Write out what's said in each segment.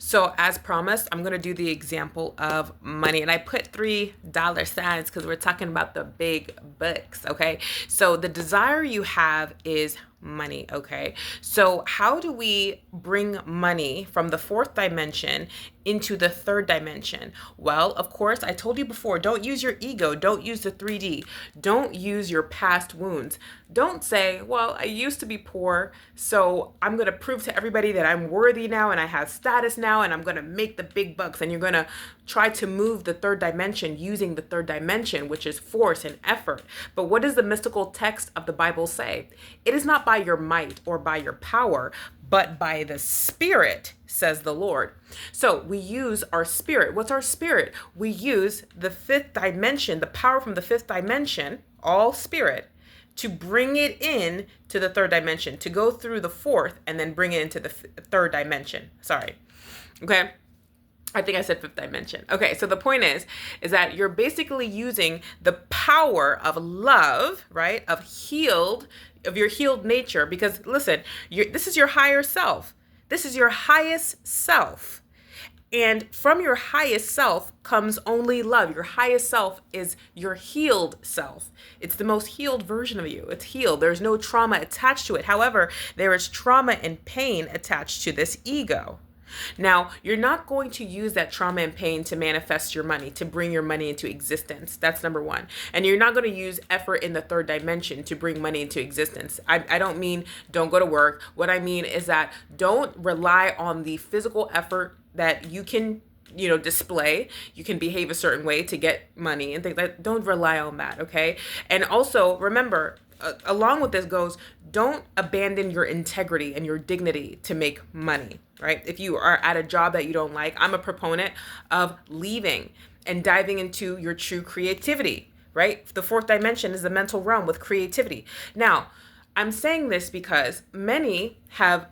So as promised, I'm going to do the example of money. And I put $3 because we're talking about the big bucks, okay? So the desire you have is money, okay? So how do we bring money from the fourth dimension into the third dimension? Well, of course, I told you before, don't use your ego, don't use the 3D, don't use your past wounds. Don't say, well, I used to be poor, so I'm going to prove to everybody that I'm worthy now and I have status now and I'm going to make the big bucks. And you're going to try to move the third dimension using the third dimension, which is force and effort. But what does the mystical text of the Bible say? It is not by your might or by your power, but by the Spirit, says the Lord. So we use our spirit. What's our spirit? We use the fifth dimension, the power from the fifth dimension, all spirit, to bring it in to the third dimension, to go through the fourth and then bring it into the third dimension. Sorry. Okay. I think I said fifth dimension. Okay, so the point is that you're basically using the power of love, right? Of your healed nature. Because listen, this is your higher self. This is your highest self. And from your highest self comes only love. Your highest self is your healed self. It's the most healed version of you. It's healed. There's no trauma attached to it. However, there is trauma and pain attached to this ego. Now, you're not going to use that trauma and pain to manifest your money, to bring your money into existence. That's number one. And you're not going to use effort in the third dimension to bring money into existence. I don't mean don't go to work. What I mean is that don't rely on the physical effort that you can display. You can behave a certain way to get money and things like that. Don't rely on that, okay? And also remember, along with this goes, don't abandon your integrity and your dignity to make money, right? If you are at a job that you don't like, I'm a proponent of leaving and diving into your true creativity, right? The fourth dimension is the mental realm with creativity. Now, I'm saying this because many have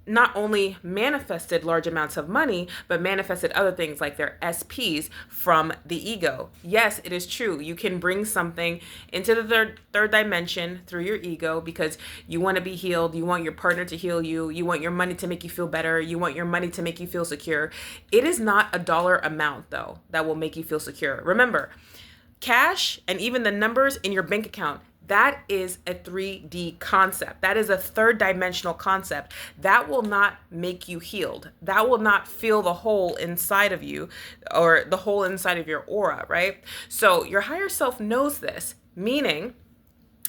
not only manifested large amounts of money, but manifested other things like their SPs from the ego. Yes, it is true. You can bring something into the third dimension through your ego because you want to be healed. You want your partner to heal you. You want your money to make you feel better. You want your money to make you feel secure. It is not a dollar amount, though, that will make you feel secure. Remember, cash and even the numbers in your bank account, that is a 3D concept. That is a third dimensional concept. That will not make you healed. That will not fill the hole inside of you or the hole inside of your aura, right? So your higher self knows this, meaning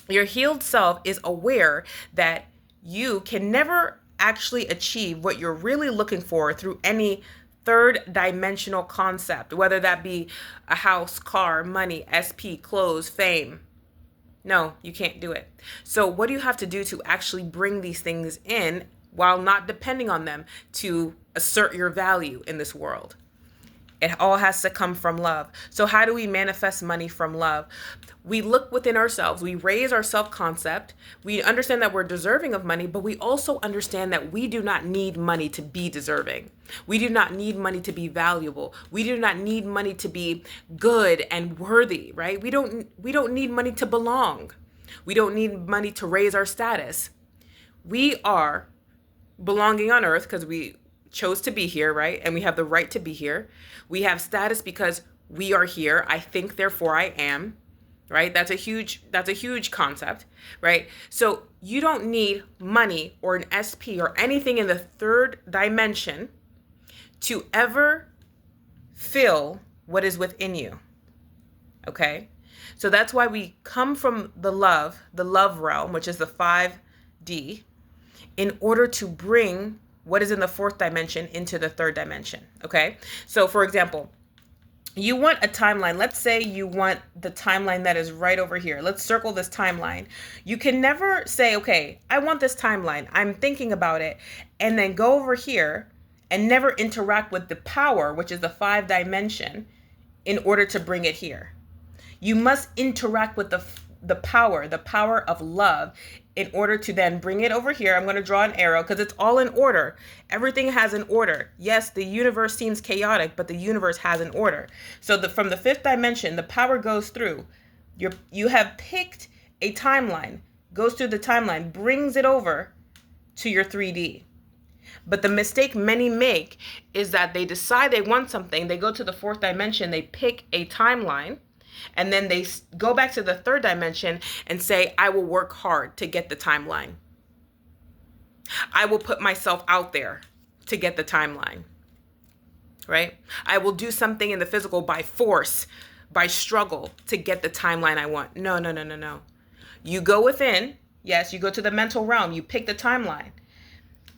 your healed self is aware that you can never actually achieve what you're really looking for through any third dimensional concept, whether that be a house, car, money, SP, clothes, fame. No, you can't do it. So what do you have to do to actually bring these things in while not depending on them to assert your value in this world? It all has to come from love. So how do we manifest money from love? We look within ourselves. We raise our self-concept. We understand that we're deserving of money, but we also understand that we do not need money to be deserving. We do not need money to be valuable. We do not need money to be good and worthy, right? We don't need money to belong. We don't need money to raise our status. We are belonging on earth because we chose to be here, right? And we have the right to be here. We have status because we are here. I think, therefore I am, right? That's a huge concept, right? So you don't need money or an SP or anything in the third dimension to ever fill what is within you. Okay? So that's why we come from the love realm, which is the 5D, in order to bring what is in the fourth dimension into the third dimension, okay? So for example, you want a timeline. Let's say you want the timeline that is right over here. Let's circle this timeline. You can never say, okay, I want this timeline. I'm thinking about it, and then go over here and never interact with the power, which is the 5 dimension, in order to bring it here. You must interact with the power of love in order to then bring it over here. I'm going to draw an arrow because it's all in order. Everything has an order. Yes, the universe seems chaotic, but the universe has an order. So from the 5th dimension, the power goes through. You have picked a timeline, goes through the timeline, brings it over to your 3D. But the mistake many make is that they decide they want something, they go to the fourth dimension, they pick a timeline, and then they go back to the third dimension and say, I will work hard to get the timeline. I will put myself out there to get the timeline, right? I will do something in the physical by force, by struggle to get the timeline I want. No, no, no, no, no. You go within, yes, you go to the mental realm, you pick the timeline,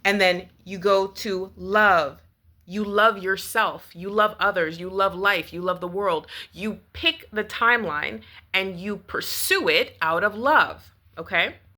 and then you go to love. You love yourself, you love others, you love life, you love the world. You pick the timeline and you pursue it out of love, okay?